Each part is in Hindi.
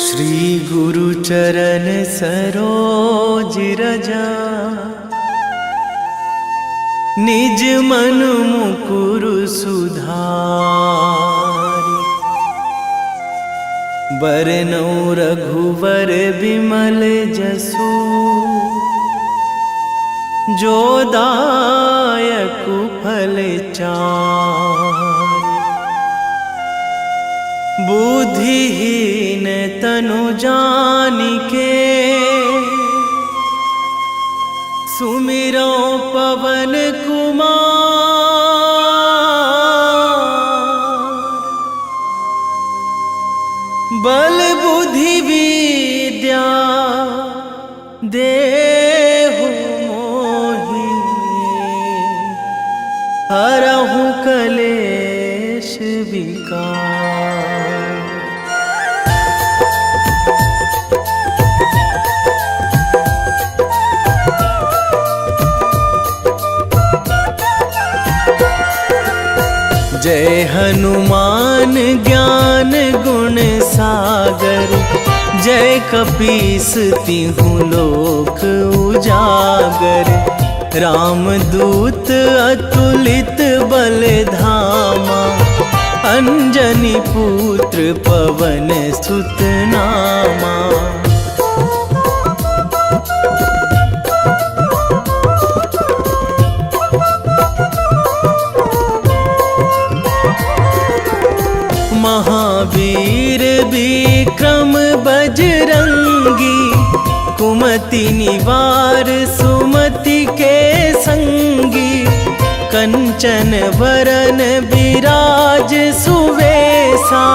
श्री गुरु चरण सरोज रजा, निज मन मुकुर सुधारि। बरनौ रघुवर बिमल जसु, जो दायक फल चारि। बुद्धिहीन तनु जानिके, सुमिरो पवन कुमार। बल बुद्धि विद्या देहु मोहि, हरहु कलेश विकार। जय हनुमान ज्ञान गुण सागर, जय कपीस तिहु लोक उजागर। रामदूत अतुलित बल धामा, अंजनी पुत्र पवन सुत नामा। महावीर विक्रम बजरंगी, कुमति निवार सुमति के संगी। कंचन वरन विराज सुवेशा,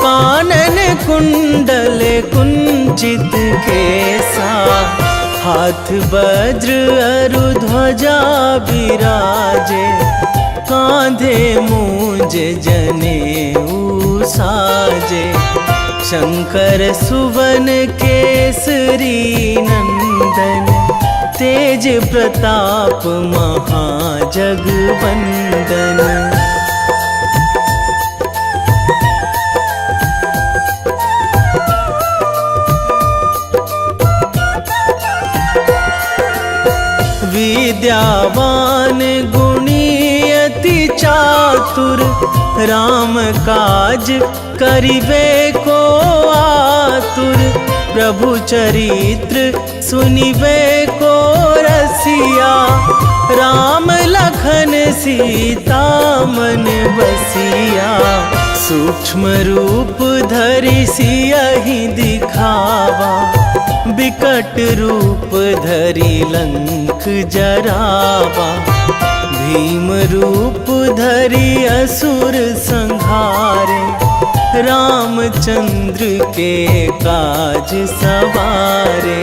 कानन कुंडल कुंचित केसा। हाथ वज्र अरु ध्वजा बिराजे, कांधे मूंज जनेऊ साजे। शंकर सुवन केसरी नंदन, तेज प्रताप महाजगवंदन। विद्यावान गुणी अति चातुर, राम काज करिबे को आतुर। प्रभु चरित्र सुनिबे को रसिया, राम लखन सीता मन बसिया। सूक्ष्म रूप धरि सियहि दिखावा, बिकट रूप धरि लंक जरावा। भीम रूप धरि असुर संहारे, रामचंद्र के काज सवारे।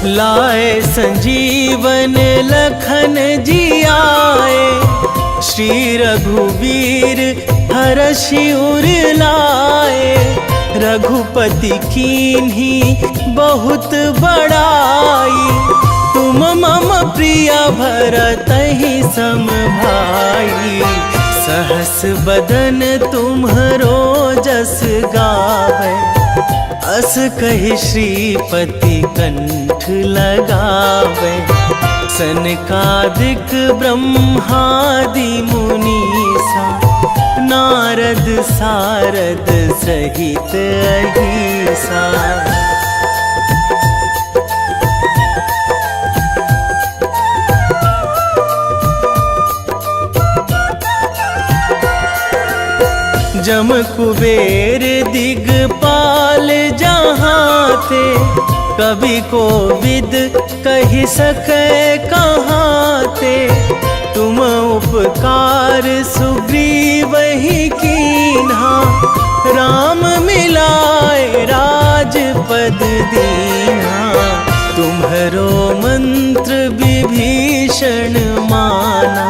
लाए संजीवन लखन जियाए, श्री रघुवीर हरषि उर लाए। रघुपति कीन्ही बहुत बड़ाई, तुम मम प्रिय भरतहि सम भाई। सहस बदन तुम्हरो जस गावै, अस कहि श्रीपति कंठ लगावै। सनकादिक ब्रह्मादि मुनीसा, नारद सारद सहित अहिसा। जम कुबेर दिगपाल जहाँ थे, कवि कोविद कहि सकै कहाँ ते। तुम उपकार सुग्रीवहि कीन्हा, राम मिलाए राजपद दीन्हा। तुम्हरो मंत्र विभीषण माना,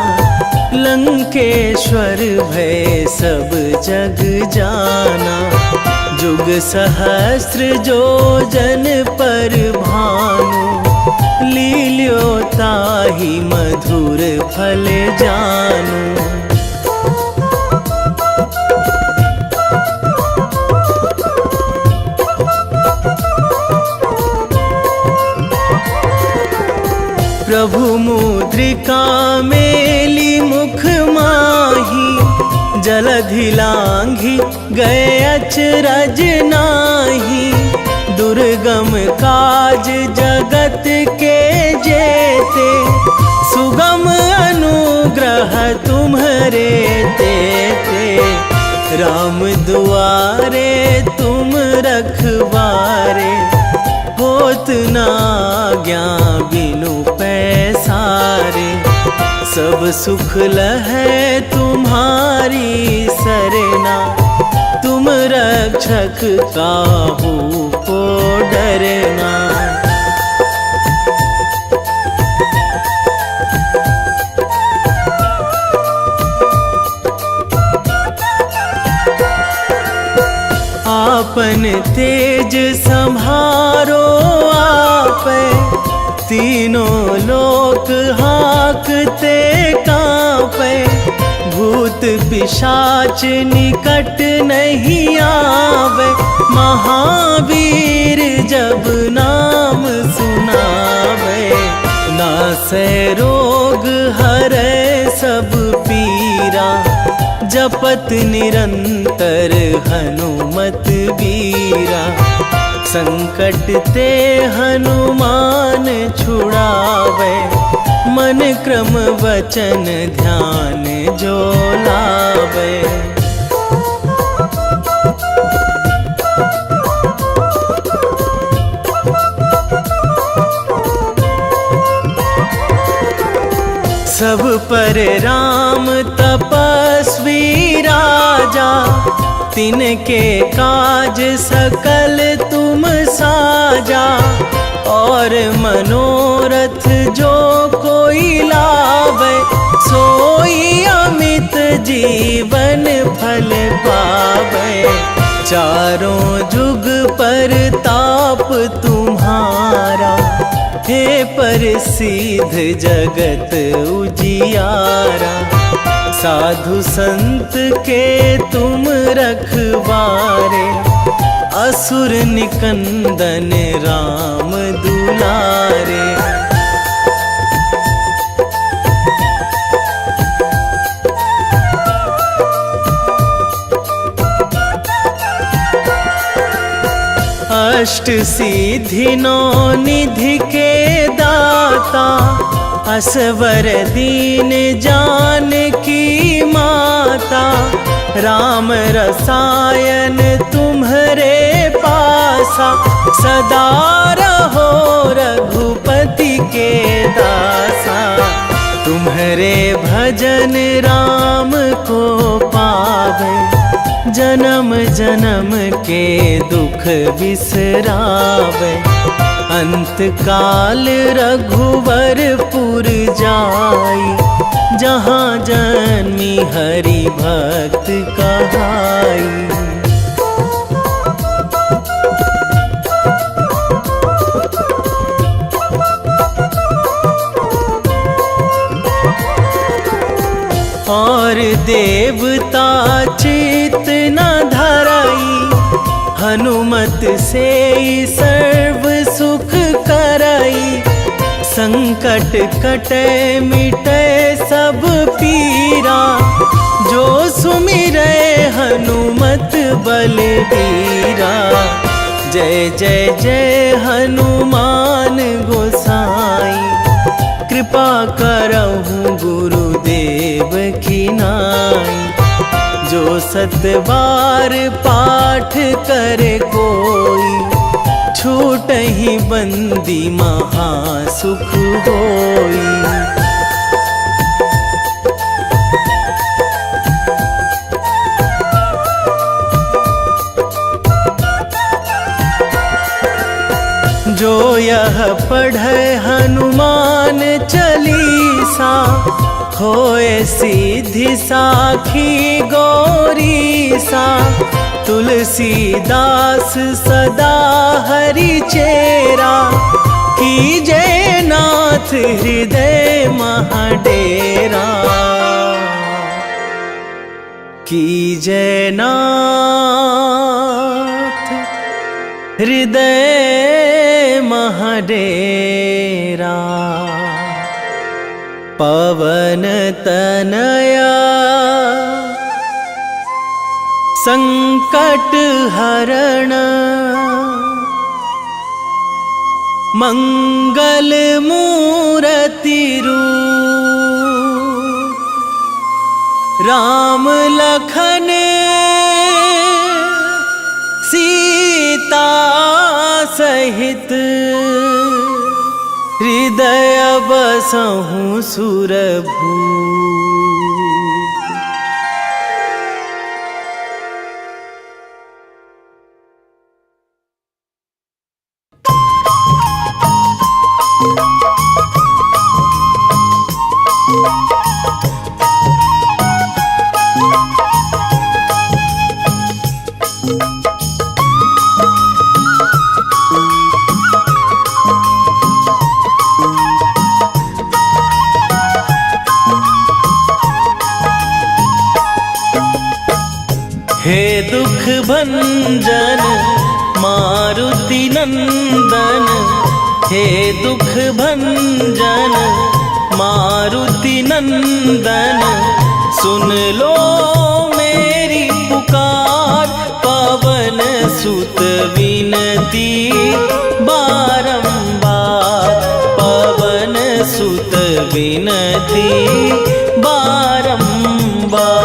लंकेश्वर भय सब जग जाना। जुग सहस्र जो जन पर भानु, लील्यो ताहि मधुर फल जानू। प्रभु मुद्रिका मेली मुख माही, जलधि लांघी गए अचरज नाही। दुर्गम काज जगत के जेते, सुगम अनुग्रह तुम्हरे तेते। राम दुआरे तुम रखवारे, होत ना आज्ञा बिनु पैसारे। सब सुख लहै तुम्हारी सरना, तुम रक्षक काहू को डरना। आपन तेज संभारो आपे, तीनों लोक हाकते कांपे। भूत पिशाच निकट नहीं आवे, महावीर जब नाम सुनावे। नासै रोग हरै सब पीरा, जपत निरंतर हनुमत बीरा। संकट ते हनुमान छुड़ावे, मन क्रम वचन ध्यान जो लावे। सब पर राम तपस्वी राजा, तिनके काज सकल तुम साजा। और मनोरथ जो कोई लावे, सोई अमित जीवन फल पावे। चारों जुग पर ताप तुम्हारा, हे प्रसिद्ध जगत उजियारा। साधु संत के तुम रखवारे, असुर निकंदन राम दुलारे। अष्ट सिद्धि नौ निधि के दाता, असवर दीन जानकी माता। राम रसायन तुम्हरे पासा, सदा रहो रघुपति के दासा। तुम्हरे भजन राम को पावे, जन्म जन्म के दुख बिसरावे। अंत काल रघुवरपुर जाई, जहाँ जन्मी हरि भक्त कहाई। और देवता चित न धराई, हनुमत से सर्व सुख कराई। संकट कटे मिटे सब पीरा, जो सुमिरै हनुमत बलबीरा। जय जय जय हनुमान गोसाई, कृपा करहु गुरुदेव की नाई। जो सतबार पाठ करे कोई, छूटहि बंदी महासुख होई। जो यह पढ़े हनुमान चालीसा, होए सीधी साखी गौरीसा। तुलसीदास सदा हरि चेरा, कीजे नाथ नाथ हृदय महाडेरा कीजय नाथ हृदय महाडेरा। पवन तनया संकट हरण मंगल मूर्ति रूप राम लखन सीता सहित हृदय बसहु सुरभूप। हे दुख भंजन मारुति नंदन, हे दुख भंजन मारुति नंदन, सुन लो मेरी पुकार। पवन सुत विनती बारंबार, पवन सुत विनती बारंबार।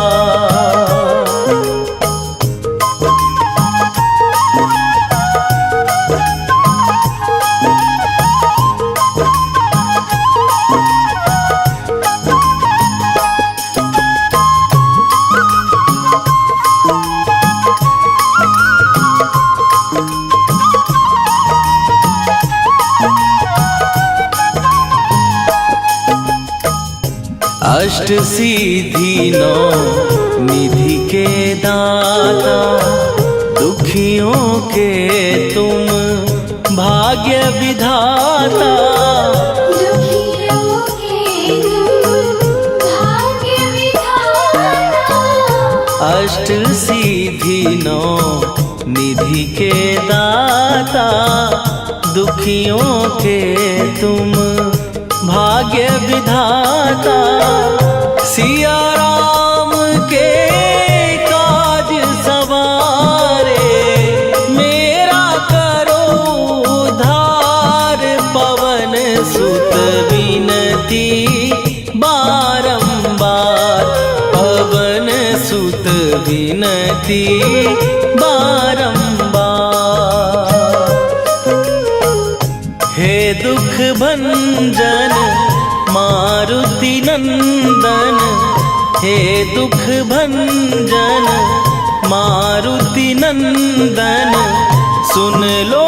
अष्ट सिद्धि नौ निधि के दाता, दुखियों के तुम भाग्य विधाता। दुखियों के तुम भाग्य विधाता। अष्ट सिद्धि नौ निधि के दाता, दुखियों के तुम भाग्य विधाता। सिया राम के काज सवारे, मेरा करो उद्धार। पवन सुत विनती बारंबार, पवन सुत विनती बारंबार। हे दुख भंजन मारुति नंदन, हे दुख भंजन मारुति नंदन, सुन लो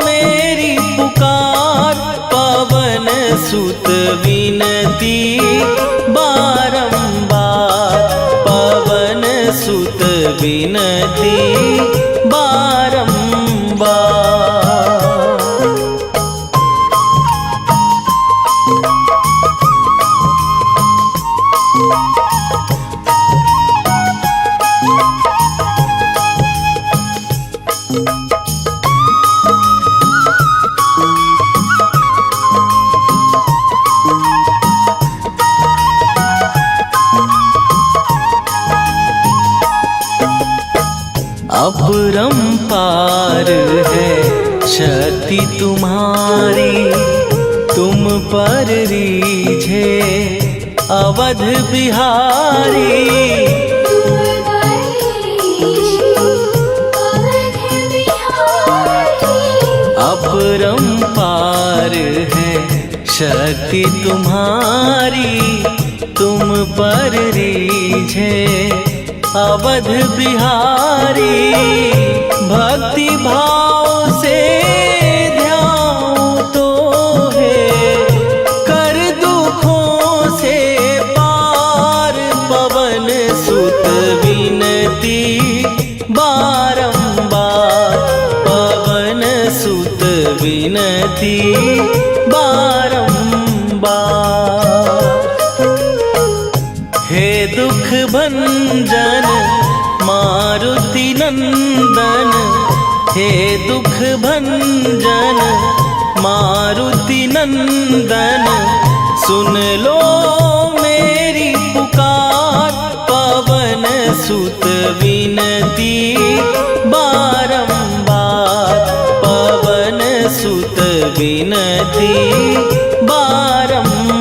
मेरी पुकार। पवन सुत विनती बारंबार, पवन सुत विनती बारंबार। अपरंपार है शक्ति तुम्हारी, तुम पर रीझे अवध बिहारी। अपरंपार है शक्ति तुम्हारी, तुम पर रीझे अवध बिहारी। भक्ति भाव से ध्याऊं तो है, कर दुखों से पार। पवन सुत विनती बारंबार, पवन सुत विनती बारंबार। भंजन मारुति नंदन, सुन लो मेरी पुकार। पवन सुत विनती बारंबार, पवन सुत विनती बारंबार।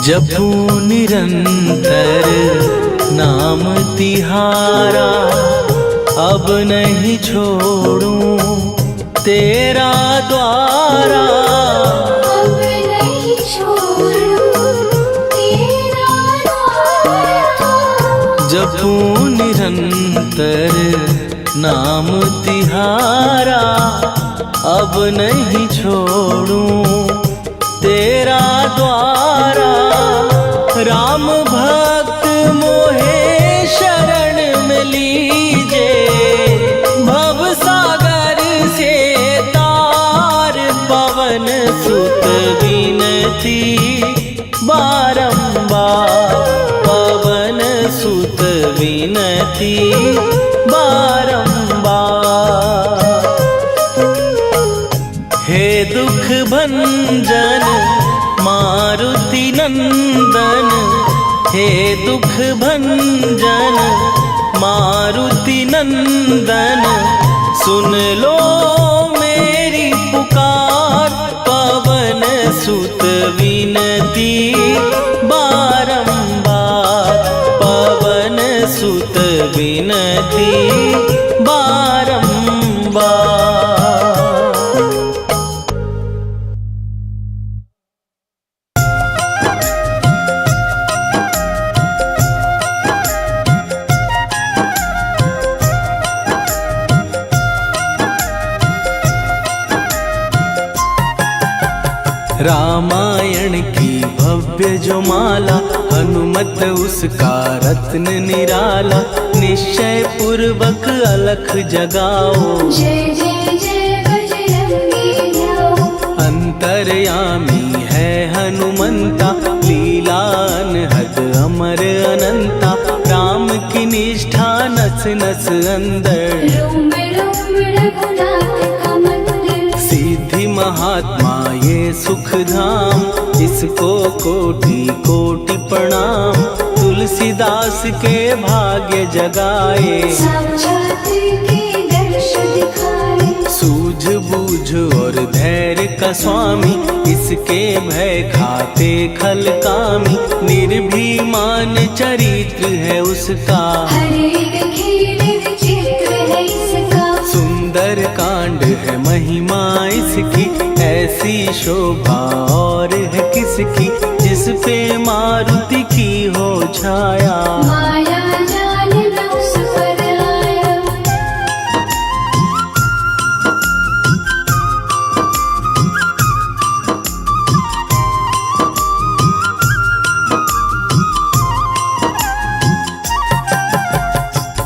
जपू निरंतर नाम तिहारा, अब नहीं छोड़ूं तेरा द्वारा। अब नहीं छोड़ूं तेरा द्वारा। जपू निरंतर नाम तिहारा, अब नहीं छोड़ूं तेरा द्वारा। राम भक्त मोहे शरण में लीजे, भव सागर से तार। पवन सुत विनती बारंबार, पवन सुत विनती बारंबार। हे दुख भंजन मारुति नंदन, हे दुख भंजन मारुति नंदन, सुन लो मेरी पुकार। पवन सुत विनती बारंबार, पवन सुत विनती बारंबार। रामायण की भव्य जो माला, हनुमत उसका रत्न निराला। निश्चय पूर्वक अलख जगाओ, जय जय जय बजरंगी जाओ। अंतर्यामी है हनुमंता, लीला अनहद अमर अनंता। राम की निष्ठा नस नस अंदर, रोम रोम रघुनाथ का मंदिर। सिद्धि महात्मा ये सुख धाम, इसको कोटि कोटि प्रणाम। तुलसीदास के भाग्य जगाए, साक्षात के दर्श दिखाए। सूझ बूझ और धैर्य का स्वामी, इसके भय खाते खल कामी। निर्भीमान चरित्र है उसका, हर एक खेल विचित्र है इसका। सुंदर कांड है महिमा इसकी, ऐसी शोभा और है किसकी। जिस पे मारुति की हो छाया, माया जाल न उस पर आया।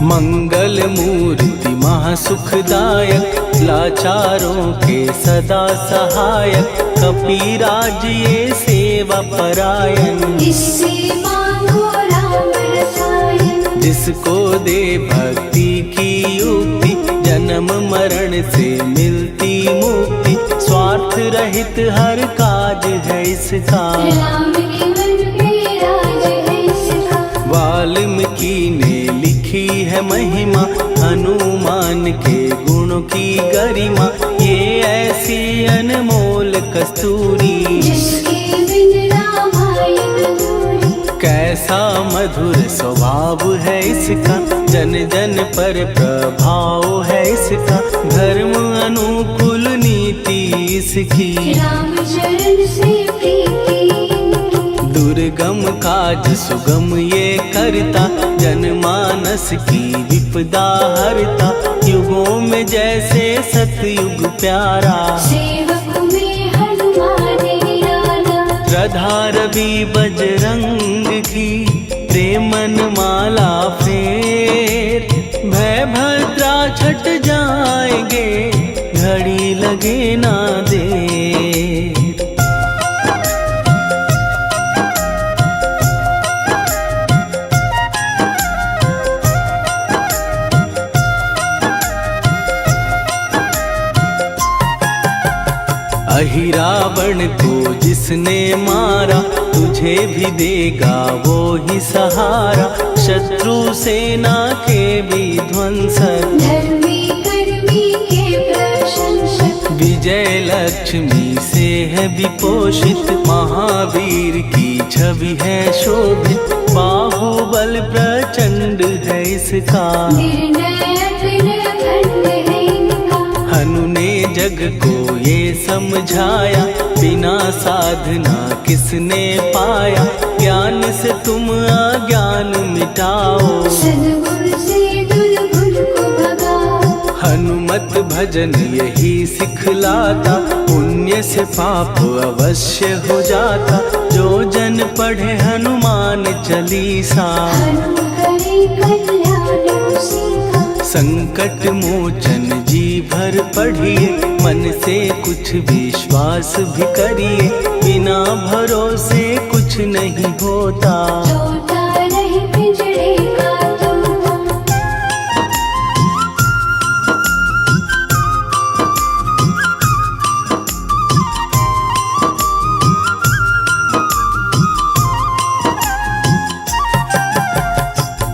मंगल मूर्ति महासुखदायक, लाचारों के सदा सहायक। कपीराज ये सेवा परायण, इससे मांगो राम रसायन। जिसको दे भक्ति की युक्ति, जन्म मरण से मिलती मुक्ति। स्वार्थ रहित हर काज है इसका, राम के मन पे राज है इसका। वाल्मीकि ने लिखी है महिमा, हनुमान के गुणों की गरिमा। ये ऐसी अनमोल कस्तूरी, जिसके बिन रामायण अधूरी। कैसा मधुर स्वभाव है इसका, जन जन पर प्रभाव है इसका। धर्म अनुकूल नीति इसकी, राम चरण से प्रीति। दुर्गम काज सुगम ये करता, जनमानस की विपदा हरता। युगों में जैसे सतयुग प्यारा, सेवक में हनुमान श्रद्धा रवि बजरंग की प्रेमन माला फेर, भय भद्रा छट जाएंगे घड़ी लगे ना देर। अहिरावण को जिसने मारा तुझे भी देगा वो ही सहारा, शत्रु सेना के विध्वंसक धर्मी कर्मी के प्रशंसक, विजय लक्ष्मी से है विपोषित, महावीर की छवि है शोभित, बाहुबल प्रचंड है इसका, निर्णय अखंड है इनका। हनु ने जग को ये समझाया, बिना साधना किसने पाया, ज्ञान से तुम अज्ञान मिटाओ, सद्गुरु से दुर्गुण को भगाओ। हनुमत भजन यही सिखलाता, पुण्य से पाप अवश्य हो जाता, जो जन पढ़े हनुमान चालीसा, हनु करे कल्याण उसी का। संकट मोचन जी भर पढ़िए, मन से कुछ विश्वास भी करिए, बिना भरोसे कुछ नहीं होता, तोता रहे पिंजरे का तोता।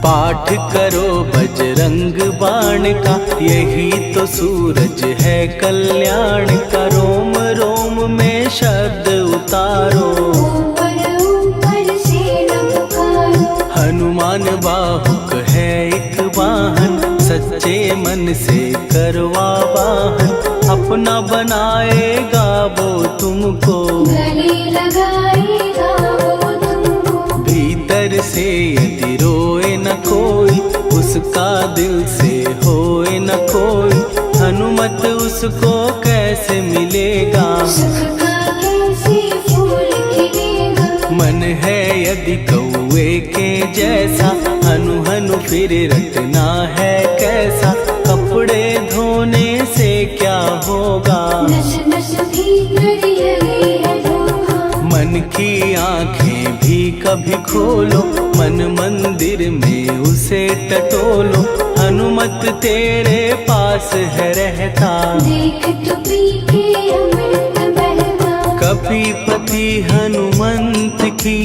पाठ करो बजरंग बाण का, यही तो सूरज है कल्याण का, रोम रोम में शब्द उतारो, ऊपर ऊपर से न पुकारो। हनुमान बाहुक है एक वाहन, सच्चे मन से करवा वाहन, अपना बनाएगा वो तुमको, गले लगाएगा वो तुमको। भीतर से यदि रोए न कोई, उसका दिल से होए न कोई, हनुमत उसको कैसे मिलेगा, सुख का कैसे फूल खिलेगा। मन है यदि कौए के जैसा, हनु हनु फिर रटना है कैसा, कपड़े धोने से क्या होगा, नस नस भीतर लगी है धोखा। मन की आंखें भी कभी खोलो, मन मंदिर में उसे टटोलो, हनुमत तेरे पास है रहता, देख तो पी के अमृत बहता। कपीपति हनुमंत की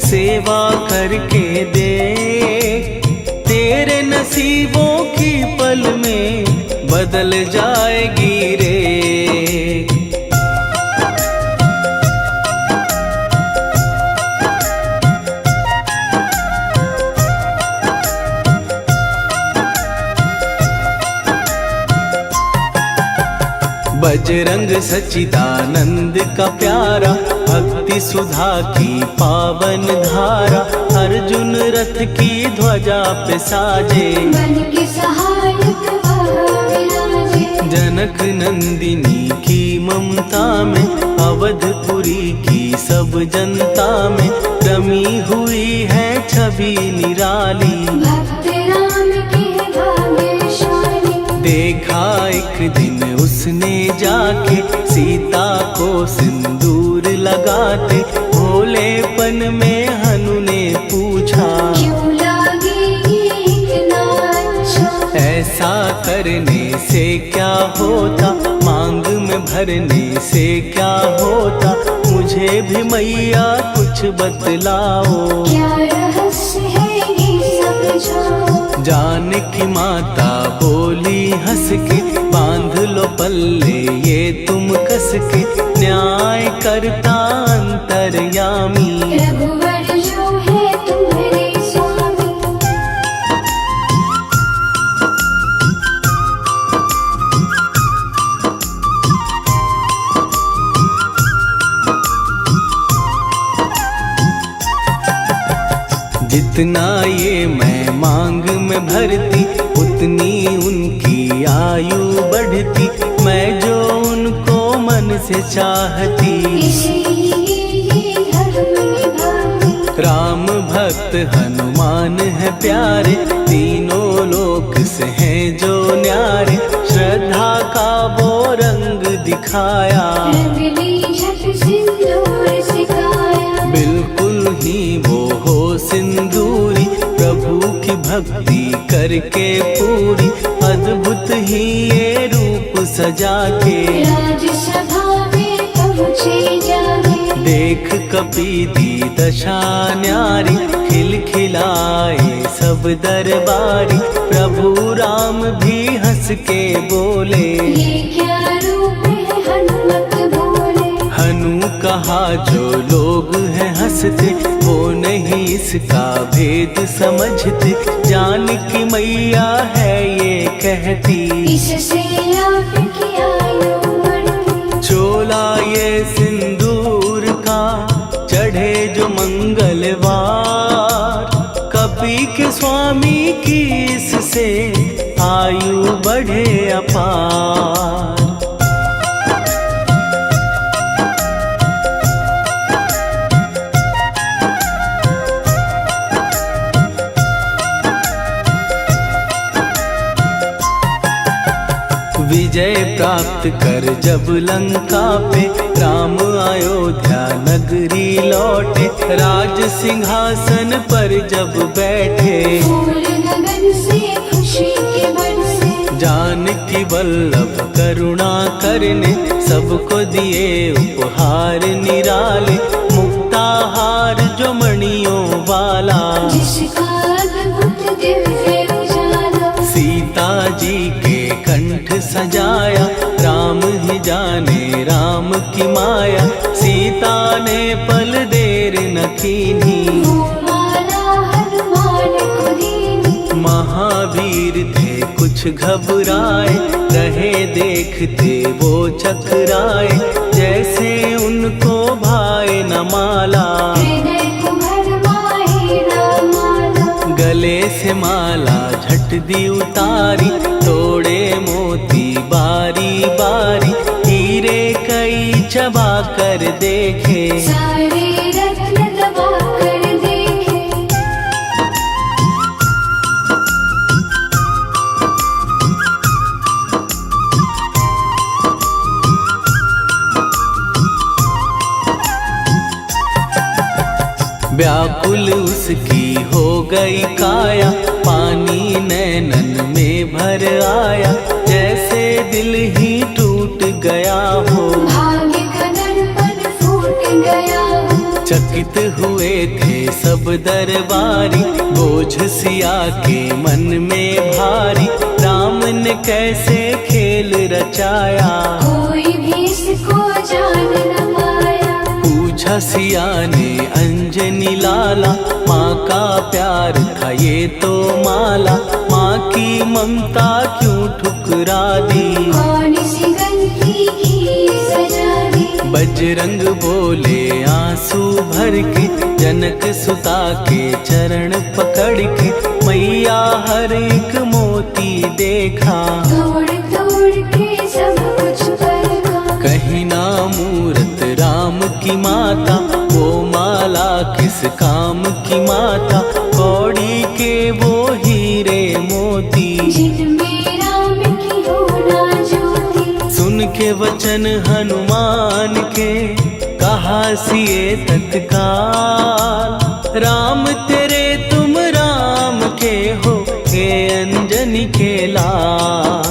सेवा करके दे, तेरे नसीबों की पल में बदल जाएगी रे। बजरंग सच्चिदानंद का प्यारा, भक्ति सुधा की पावन धारा, अर्जुन रथ की ध्वजा पे साजे, मन के सहायक वहाँ विराजे। जनक नंदिनी की ममता में, अवधपुरी की सब जनता में, रमी हुई है छवि निराली, भक्त राम के भाग्यशाली। देखा एक दिन उसने जाके, सीता को सिंदूर लगाते, भोलेपन में हनु ने पूछा, क्यों लागे ये इतना अच्छा। ऐसा करने से क्या होता, मांग में भरने से क्या होता, मुझे भी मैया कुछ बतलाओ, क्या रहस्य है ये समझाओ। जानकी माता बोली हंस के, बांध लो पल्ले ये तुम कस के, न्याय करता अंतर्यामी, रघुवर जो है तुम्हारे स्वामी। जितना ये मैं मांग में भरती, उतनी उनकी आयु बढ़ती, मैं जो उनको मन से चाहती, इसलिए ये राम भक्त हनुमान है प्यारे, तीनों लोक से हैं जो न्यारे। श्रद्धा का वो रंग दिखाया, रंगली झट सिंदूर सिकाया। बिल्कुल ही वो हो सिंदूरी, प्रभु की भक्ति करके पूरी। अद्भुत ही ये रूप सजा के, राजसभा में पहुँचे जाके। देख कपीदी दशा न्यारी, खिलखिलाए सब दरबारी। प्रभु राम भी हंस के बोले, ये क्या रूप है हनुमत बोले। हनु कहा जो लोग हैं हंसते, वो नहीं इसका भेद समझते। जान की मैया है ये कहती, इससे आपकी आयु बढ़ती। चोला ये सिंदूर का चढ़े जो मंगलवार, कपी के स्वामी की इससे आयु बढ़े अपार। विजय प्राप्त कर जब लंका पे, राम अयोध्या नगरी लौटे। राज सिंहासन पर जब बैठे, फूल गगन से खुशी के बरसे। जानकी वल्लभ करुणा करने, सबको दिए उपहार निराले। मुक्ताहार जो मणियों वाला, जिसका अद्भुत दिव्य उजाला। सीता जी के कंठ सजाया, राम ही जाने राम की माया। सीता ने पल देर न कीन्ही, वो माला हनुमान को दीनी। महावीर थे कुछ घबराए, रहे देखते वो चकराए। जैसे उनको भाए न माला, हृदय को भरमाए ना माला। गले से माला झट दी उतारी, तोड़े मोती बारी बारी। हीरे कई चबा कर देखे, सारे रत्न दबा कर देखे। व्याकुल उसकी हो गई काया, पानी नैनन में भर आया। जैसे दिल ही टूट गया हो, भाग्य का दर्पण फूट गया हो। चकित हुए थे सब दरबारी, बोझ सिया के मन में भारी। राम ने कैसे खेल रचाया, कोई भी इसको जान न पाया। पूछा सिया ने अंजनी लाला, माँ का प्यार था ये तो माला। माँ की ममता क्यों ठुकरा दी, कौन सी गलती की सजा दी। बजरंग बोले आंसू भर के, जनक सुता के चरण पकड़ के। मैया हर एक मोती देखा, तोड़ तोड़ के सब कुछ परखा। कहीं ना मूरत राम की माता, वो माला किस काम की माता। कौड़ी के वो हीरे मोती, जिनमें राम की होना ज्योति। सुन के वचन हनुमान के, कहा सिए तत्काल। राम तेरे तुम राम के हो, हे अंजनी के लाल।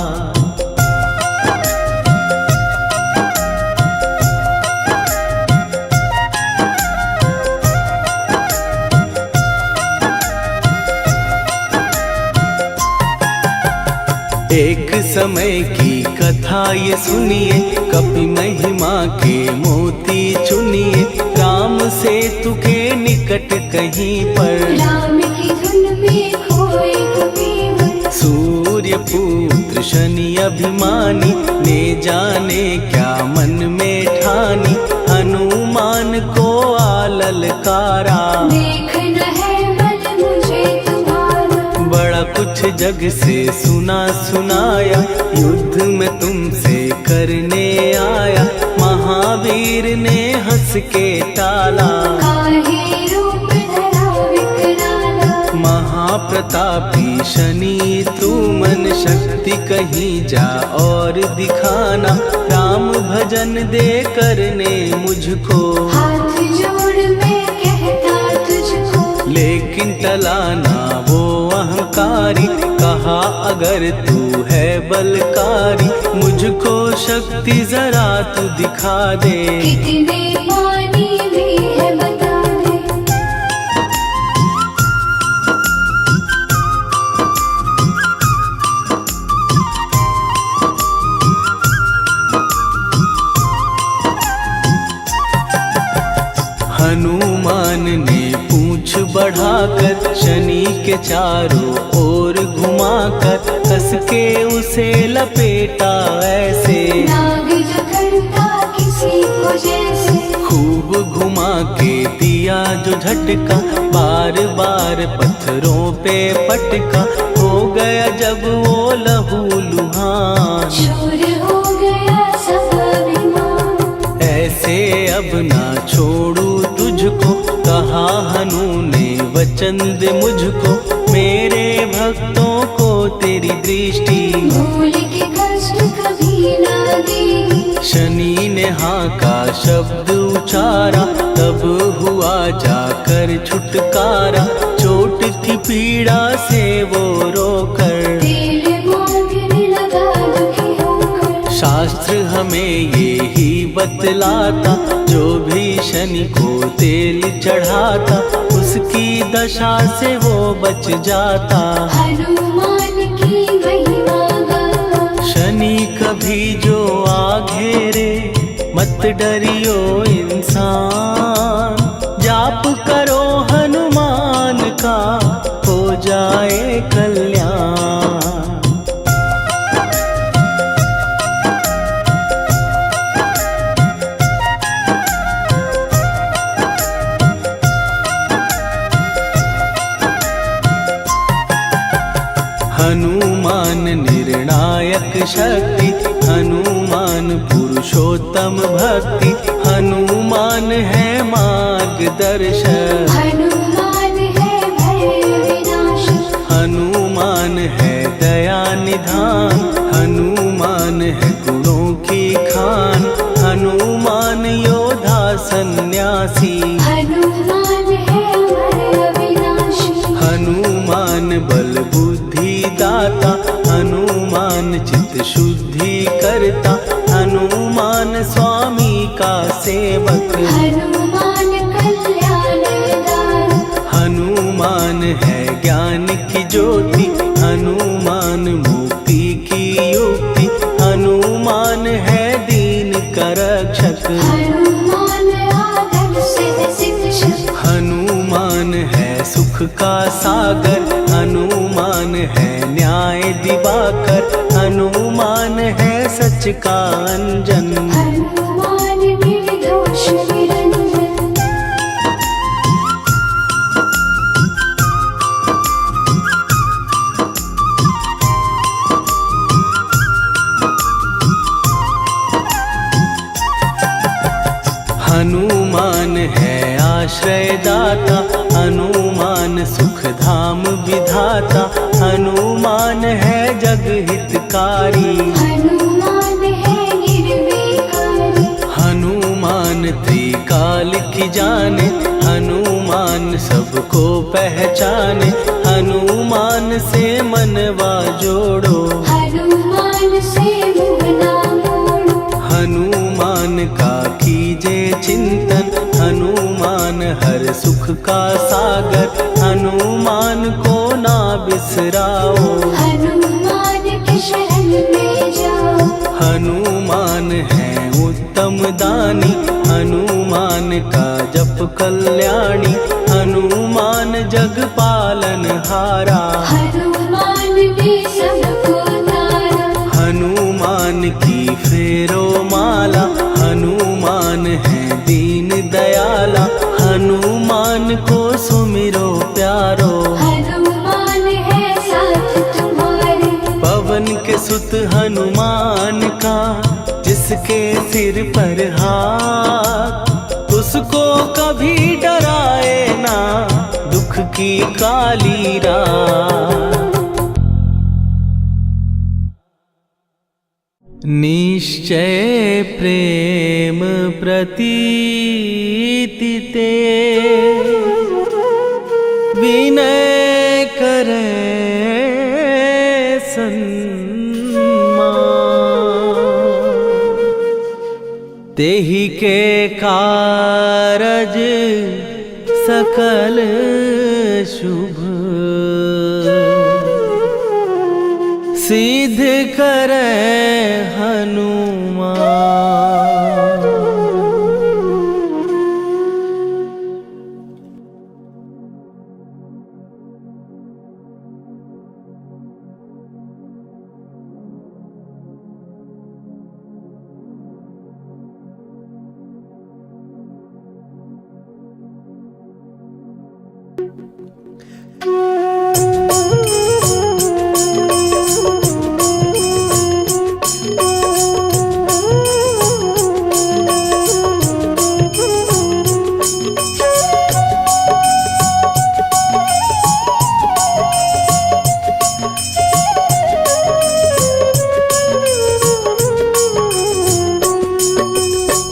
एक समय की कथा ये सुनिए, कपि महिमा के मोती चुनिए। राम सेतु के निकट कहीं पर, राम की धुन में खोए कबीर। सूर्य पुत्र शनि अभिमानी, ने जाने क्या मन में ठानी। हनुमान को आललकारा, देखना है मन मुझे तुम्हारा। बड़ा कुछ जग से सुना सुनाया, युद्ध में तुमसे करने आया। महावीर ने हंस के टाला, काहे रूप महाप्रतापी शनि तू मन शक्ति कहीं जा और दिखाना, राम भजन दे करने मुझको, हाथ जोड़ मैं कहता तुझको। लेकिन टला ना वो अहंकारी, कहा अगर तू है बलकारी, मुझको शक्ति जरा तू दिखा दे। कितने पानी भी है बता दे। हनुमान ने पूंछ बढ़ाकर शनि के चारों ओर घुमाकर, कस के उसे लपेटा ऐसे, नाग जो करता किसी को जैसे। खूब घुमा के दिया जो झटका, बार बार पत्थरों पे पटका, हो गया जब वो लहू लुहान, चूर हो गया सब अभिमान। ऐसे अब ना छोड़ू तुझको, कहा हनु ने वचन दे मुझको, मेरे भक्तों को तेरी दृष्टि, भूल के कष्ट कभी ना देगी। शनि ने हाँ का शब्द उचारा, तब हुआ जाकर छुटकारा, चोट की पीड़ा से वो रोकर, तेल मांगने लगा दुखी होकर। शास्त्र हमें ये ही बतलाता, जो भी शनि को तेल चढ़ाता, उसकी दशा से वो बच जाता। हनुमान की महिमा गाता। शनि कभी जो आ घेरे, मत डरियो इंसान, जाप करो हनुमान का, हो जाए कल्याण। हनुमान निर्णायक शक्ति, हनुमान पुरुषोत्तम भक्ति, हनुमान है मार्गदर्शक, हनुमान है भय विनाशक। हनुमान है दया निधान, हनुमान है गुणों की खान, हनुमान योद्धा सन्यासी, हनुमान है भय विनाशी। हनुमान बल बुद्धि दाता, हनुमान चित्त शुद्धि करता, हनुमान स्वामी का सेवक, हनुमान कल्याणदाता। हनुमान है ज्ञान की ज्योति, हनुमान मुक्ति की युक्ति, हनुमान है दीन का रक्षक, हनुमान आदर्श है शिक्षक। हनुमान है सुख का सागर, हनुमान है न्याय दिवाकर, हनुमान है सच का अंजन। हनुमान निर्दोष निरंजन। हनुमान है आश्रय दाता, हनुमान सुख धाम विधाता, हनुमान है जग हितकारी, हनुमान है निर्विकारी। हनुमान त्रिकाल की जाने, हनुमान सबको पहचाने, हनुमान से मनवा जोड़ो, हनुमान से मुँह ना मोड़ो। हनुमान का कीजे चिंतन, हनुमान हर सुख का सागर, हनुमान को ना बिसराओ, हनुमान के शरण में जाओ। हनुमान है उत्तम दानी, हनुमान का जप कल्याणी, हनुमान जग पालन हारा, हनुमान ने सबको तारा। हनुमान की फेरो माला, हनुमान है दीन दयाला, हनुमान को सुमिरो प्यारो, हनुमान है साथ तुम्हारे। पवन के सुत हनुमान का, जिसके सिर पर हाथ, उसको कभी डराए ना, दुख दुख की काली रात। निश्चय प्रेम प्रतीति ते विनय करे तेहि के कारज सकल शुभ सिद्ध करे हनुमान।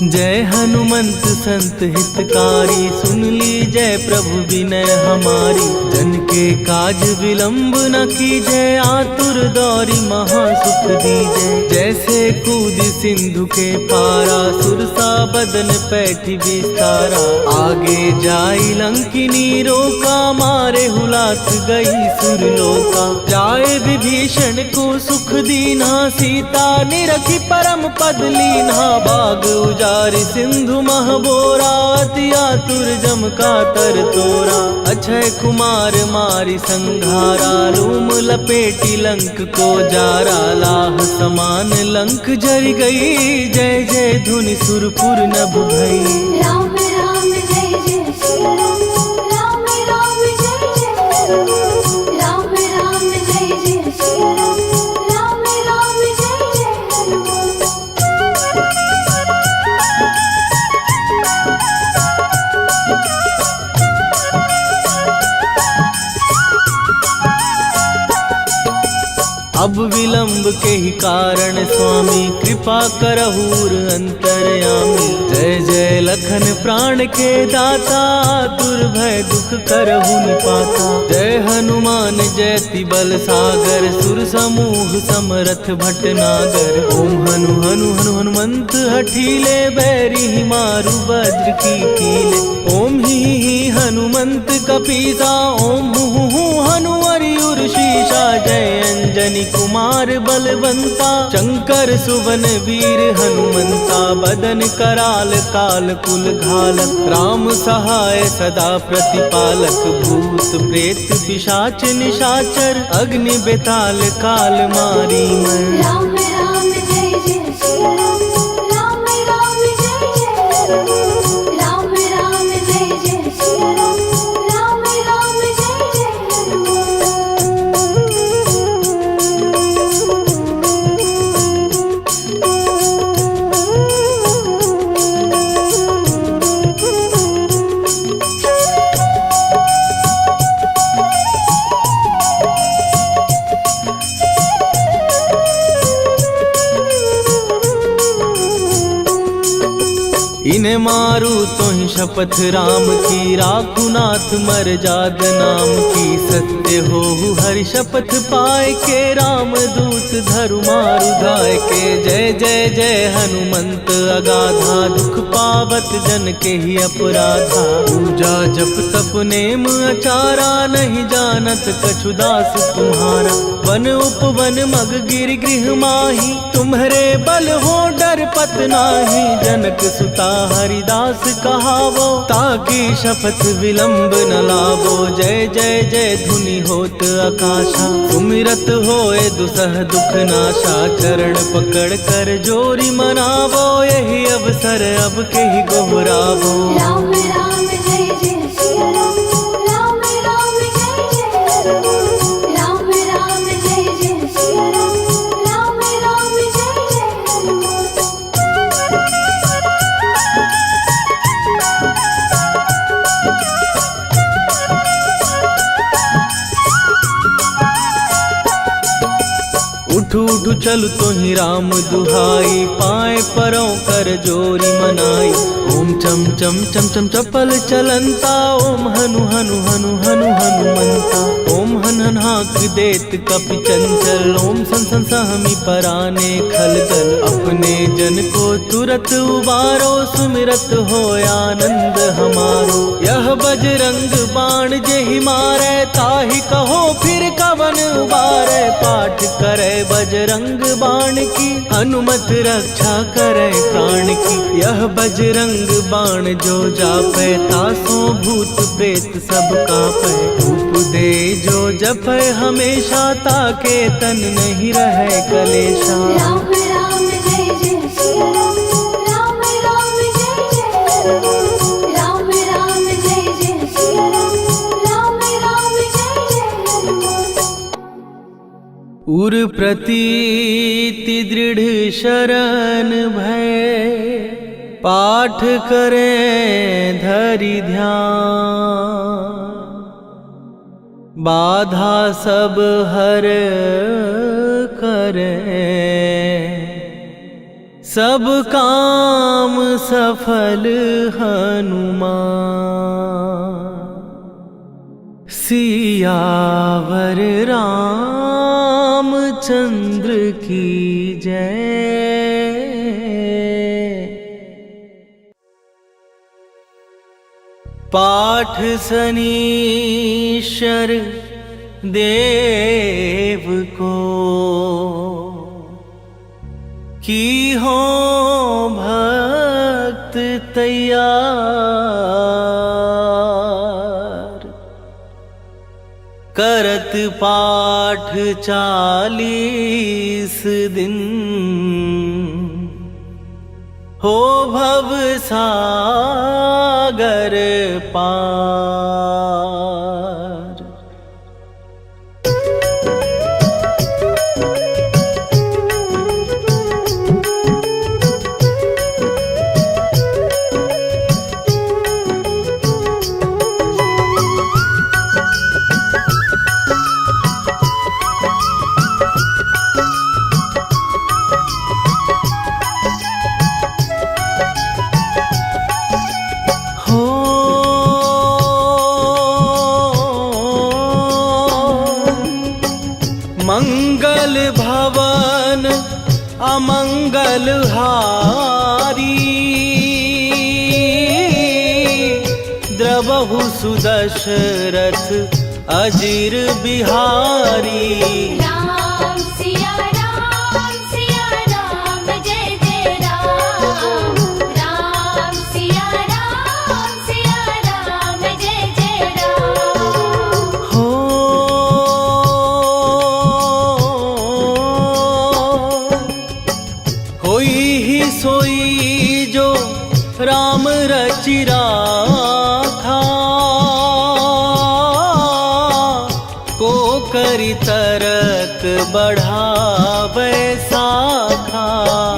जय हनुमंत संत हितकारी, सुन लीजय प्रभु विनय हमारी। जन के काज विलंब न कीजय, आतुर दौरी महासुख दीजय। जैसे कूद सिंधु के पारा, सुरसा बदन पैठी विस्तारा। आगे जाई लंकिनी रोका, मारे हुलाक गई सुरलोका। जाए विभीषण को सुख दीना, सीता निरखी परम पद लीना। बाग उजारि सिंधु महबोरा, अति आतुर जम का तर तोरा। अक्षय कुमार मारि संघारा, लूम लपेटी लंक को जारा। लाह समान लंक जरि गई, जय जय धुनि सुरपुर नभ भई। राम राम जय जय श्री राम, राम राम जय जय हनुमान। राम राम जय जय श्री राम, राम राम जय जय हनुमान। अब विलंब के ही कारण स्वामी, कृपा करहूर अंतरयामी। जय जय लखन प्राण के दाता, दुर्भय दुख करहु निपाता। जय हनुमान जयति बल सागर, सुर समूह समरथ भटनागर। ओम हनु हनु हनु हनुमंत हठीले, बैरी मारु वज्र की कीले। ओम ही हनुमंत कपीसा, ओम हु हनु हरियुर शीशा। जय अंजनी कुमार बलवंता, शंकर सुवन वीर हनुमंता। बदन कराल काल कुल घालक, राम सहाय सदा प्रतिपालक। भूत प्रेत पिशाच निशाचर, अग्नि बेताल काल मारी मर। राम राम जय जय श्री राम, राम राम जय जय हनुमान। राम राम जय जय श्री राम, राम राम जय जय हनुमान। इन्हें मारू तो ही शपथ राम की, राखुनाथ मर जाग नाम की। सत्य हो हरि शपथ पाए के, राम दूत धरु मारु धाय के। जय जय जय हनुमंत अगाधा, दुख पावत जन के ही अपराधा। पूजा जप तप नेम अचारा, नहीं जानत कछु दास तुम्हारा। वन उपवन मग गिर गृह माही, तुम्हारे बल हो डर पत नाही। जनक सुता हरिदास कहावो, ताकि शपथ विलंब न लावो। जय जय जय धुनि होत आकाशा, सुमिरत होए दुसह दुख नाशा। चरण पकड़ कर जोरी मनावो, यही अवसर अब के ही गोहरावो। राम राम जय जय श्री राम, राम राम जय जय हनुमान। राम राम जय जय श्री राम, राम राम जय जय हनुमान। उठ उठ चल तो ही राम दुहाई, पाए परों कर जोरी मनाई। ओम चम चम चम चम चपल चलंता, ओम हनु हनु हनु हनु हनुमंता। ओम हन हन हाँक देत कपि चंचल, ओम सन सन सहमी पराने खलगल। अपने जन को तुरत उबारो, सुमिरत हो आनंद हमारो। यह बजरंग बाण जेहि मारै, ताहि कहो फिर कवन उबारै। पाठ करे बजरंग बाण की, हनुमत रक्षा करे प्राण की। यह बजरंग बाण जो जापै, तासो भूत प्रेत सब कापै। धूप दे जो जपै हमेशा, ताके तन नहीं रहे कलेशा। राम राम जय जय सिया राम, राम राम जय जय हनुमान। राम राम जय जय सिया राम, राम राम जय जय हनुमान। उर प्रतीति दृढ़ शरण भय, पाठ करें धरि ध्यान। बाधा सब हर करें, सब काम सफल हनुमान। सियावर रामचंद्र की जय। पाठ सनीश्वर देव को, की हो भक्त तैयार। करत पाठ 40 दिन, हो भव सागर पार। मंगल भवन अमंगल हारी, द्रवहु सुदशरथ अजिर बिहारी। राम सिया राम जय जय राम। राम सिया राम जय जय राम। हो होई ही सोई जो राम रचि राखा, को करि तरक बढ़ावे साखा।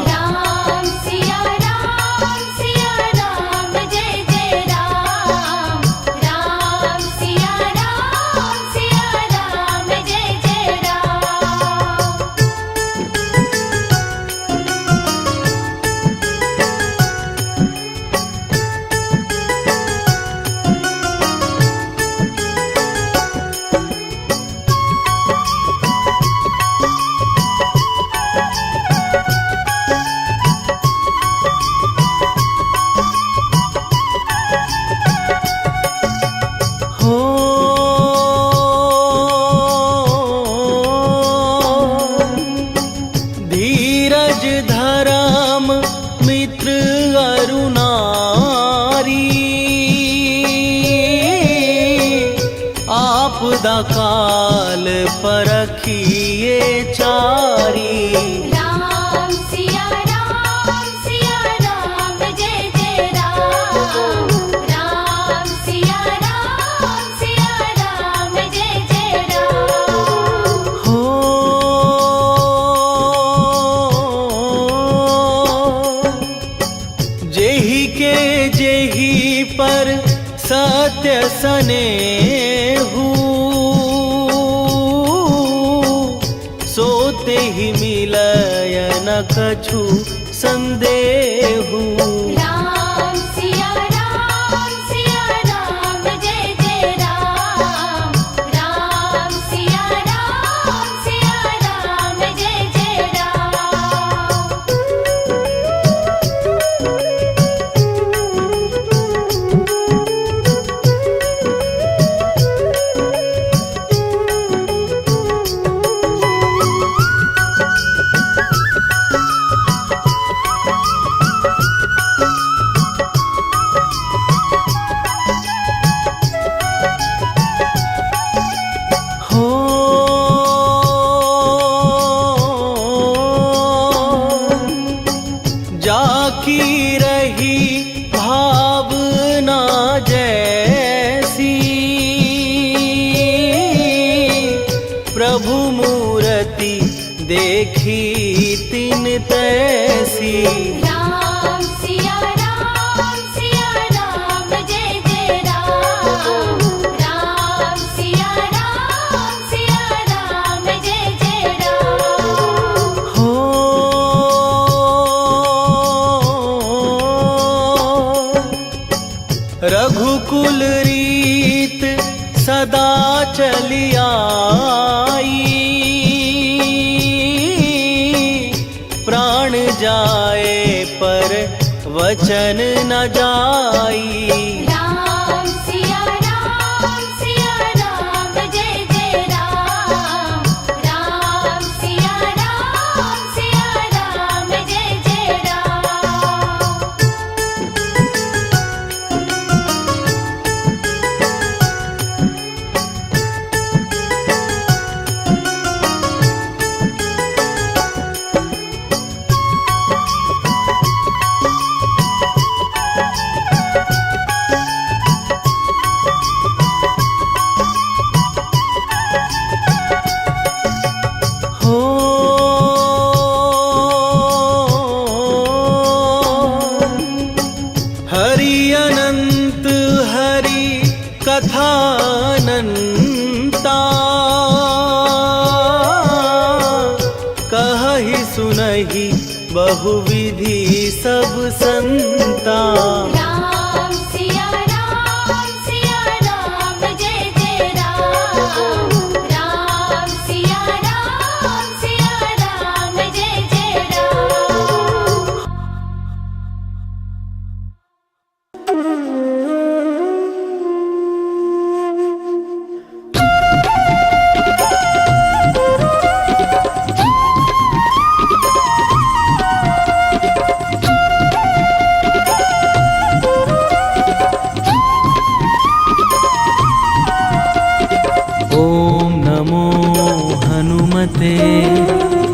राम सिया राम जय जय राम। राम सिया राम जय जय राम। हो धीरज धर्म मित्र अरुनारी, आपदा काल परखिए चारी। राम सिया राम जय जय राम। राम सिया राम जय जय राम। हो जेहि के जेहि पर सत्य सनेहु, सोते ही न कछु संदेहु। राम सिया राम, जय जय राम। राम सिया राम, जय जय राम। जाकी रही भावना जैसी, प्रभु मूरति देखी तिन तैसी। राम सिया राम, जय जय राम। राम सिया राम, जय जय राम। हो रघुकुल रीत सदा चली आई, प्राण जाए पर वचन न जाई। राम सिया राम, जय जय राम। राम सिया राम, जय जय राम। हो हरि अनंत हरि कथानंता, कहहि सुनहि बहुविधि सब संता। राम सिया राम, जय जय राम। राम सिया राम, जय जय राम। ओम नमो हनुमते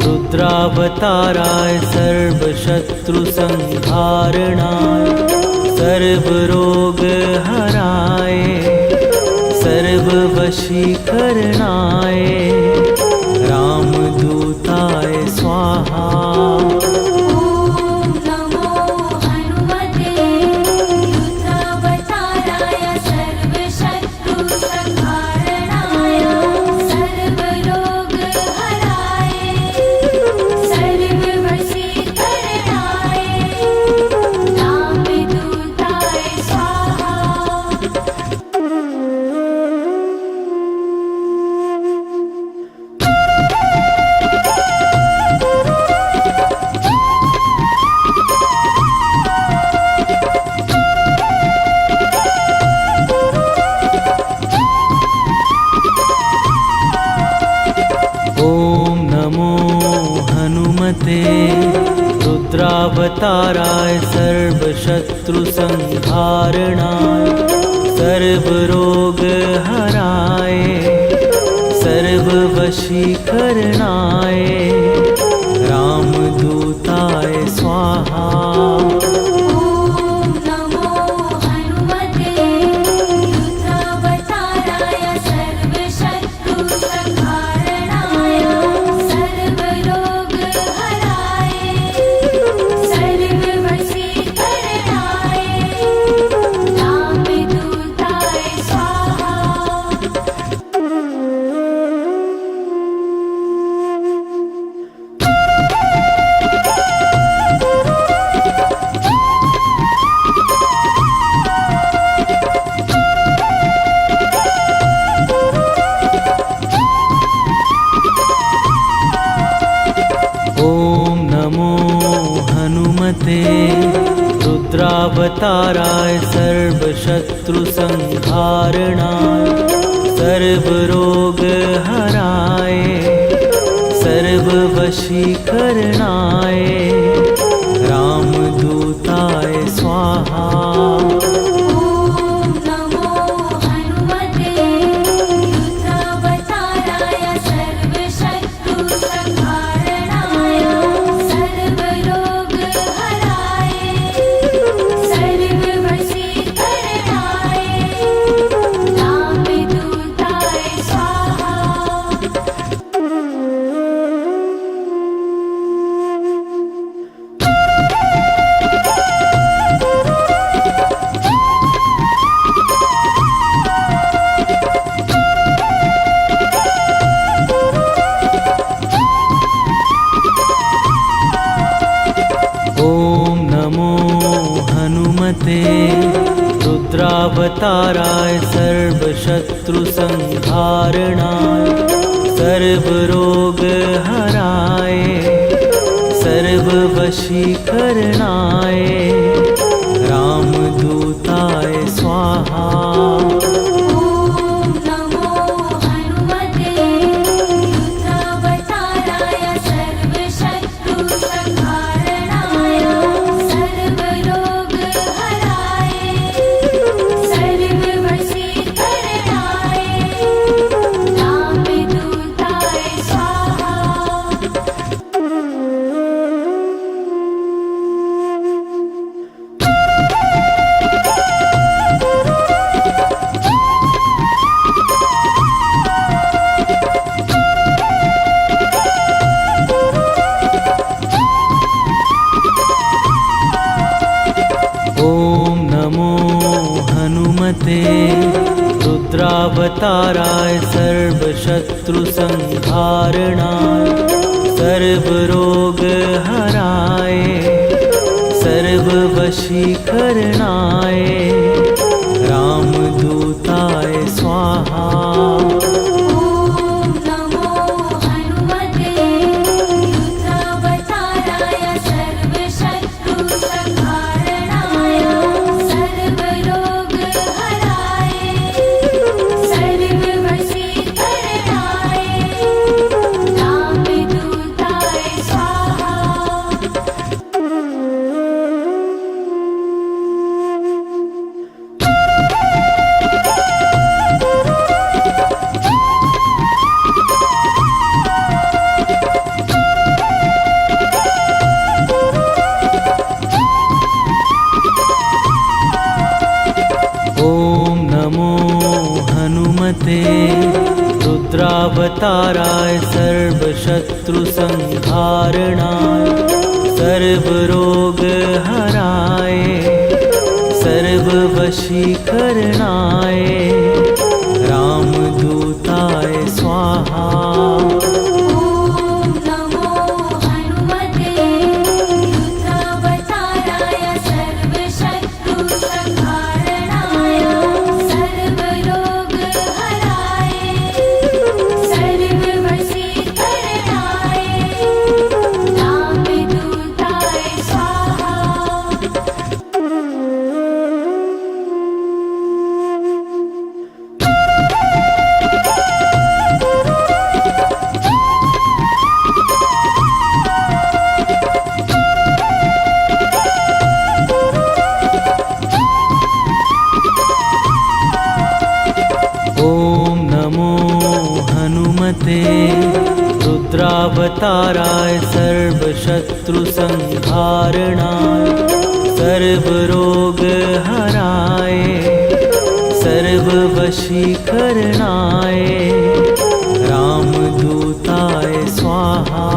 रुद्रावताराय सर्वशत्रु संहारणाय सर्वरोग हराय सर्ववशीकरणाय रामदूताय स्वाहा। ओम नमो हनुमते रुद्रावताराय सर्वशत्रु संहारणाय सर्वरोग हराय सर्ववशीकरणाय रामदूताय स्वाहा। ओम नमो हनुमते रुद्रावताराय सर्वशत्रु संहारणाय सर्वरोग हराय सर्ववशीकरणाय रामदूताय स्वाहा। ओम नमो हनुमते रुद्रावताराय सर्वशत्रु संहारणाय सर्वरोग हराय सर्ववशीकरणाय रामदूताय स्वाहा। सर्वत्रावताराय सर्वशत्रुसंहारणाय सर्वरोगहराय सर्ववशीकरणाय रामदूताय स्वाहा। रुद्रावताराय सर्वशत्रुसंहारणाय सर्वरोगहराय सर्ववशीकरणाय रामदूताय स्वाहा। रुद्रावताराय सर्वशत्रुसंहारणाय सर्वरोगहराय सर्ववशीकरणाय रामदूताय स्वाहा। रुद्रावताराय सर्वशत्रुसंहारणाय सर्वरोगहराय सर्ववशीकरणाय रामदूताय स्वाहा। रुद्रावताराय सर्वशत्रुसंहारणाय सर्वरोगहराय सर्ववशीकरणाय रामदूताय स्वाहा।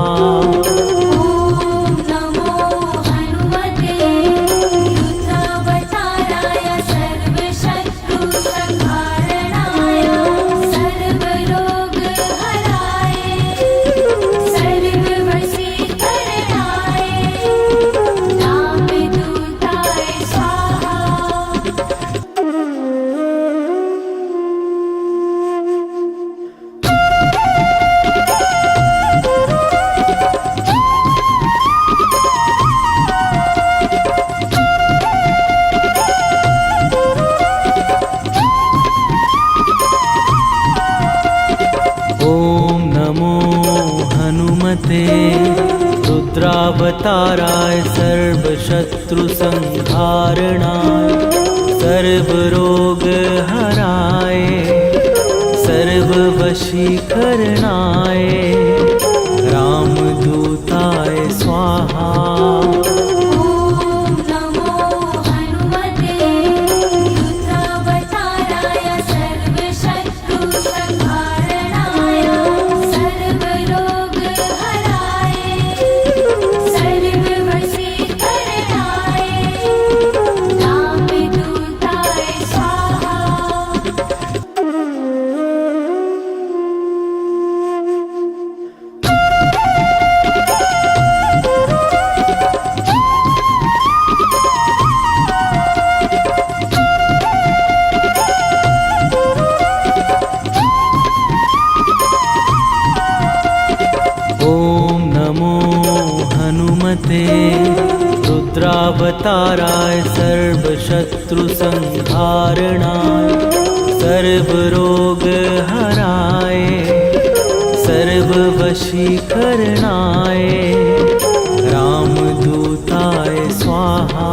ॐ नमो हनुमते रुद्रावताराय सर्वशत्रुसंहारणाय सर्वरोगहराय सर्ववशीकरणाय रामदूताय स्वाहा। रुद्रावताराय सर्वशत्रुसंहारणाय सर्वरोगहराय सर्ववशीकरणाय रामदूताय स्वाहा।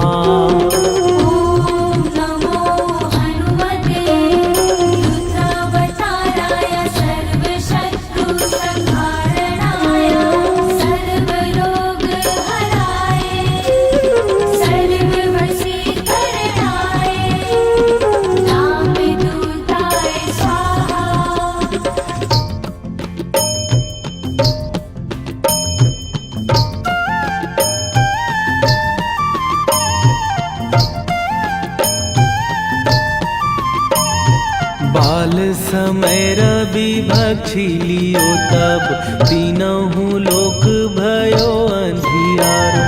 बाल समय रवि भक्षी लियो तब तीनहु लोक भयो अंधियारो।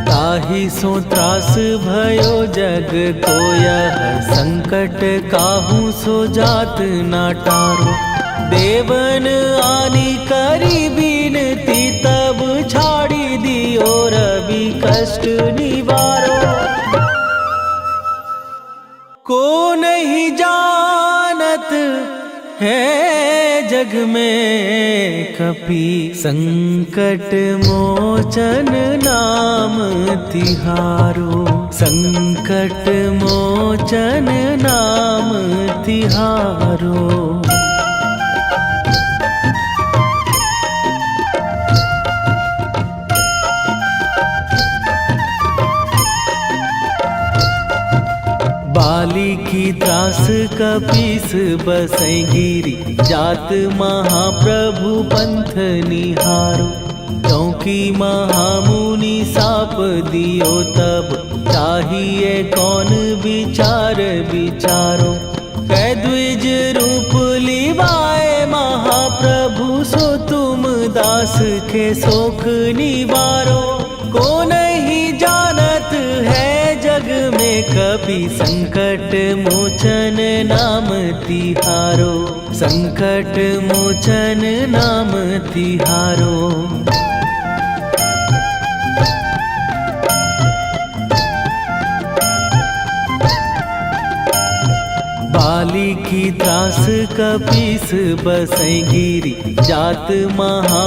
ताहि सो त्रास भयो जग को यह संकट काहू सो जात ना टारो। देवन आनी करी बिनती तब छाड़ी दियो रवि कष्ट निवारो। को नहीं जानत है जग में कपि संकट मोचन नाम तिहारो। संकट मोचन नाम तिहारो। बाली की त्रास कपीस बसै गिरी जात महाप्रभु पंथ निहारो। क्योंकि महामुनि साप दियो तब चाहिए कौन विचार विचारो। कै द्विज रूप लिवाए महाप्रभु सो तुम दास के शोक निवारो। को नहीं जानत है जग में कभी संकट मोचन नाम तिहारो। संकट मोचन नाम तिहारो। बाली की त्रास कपीस बसै गिरी जात महा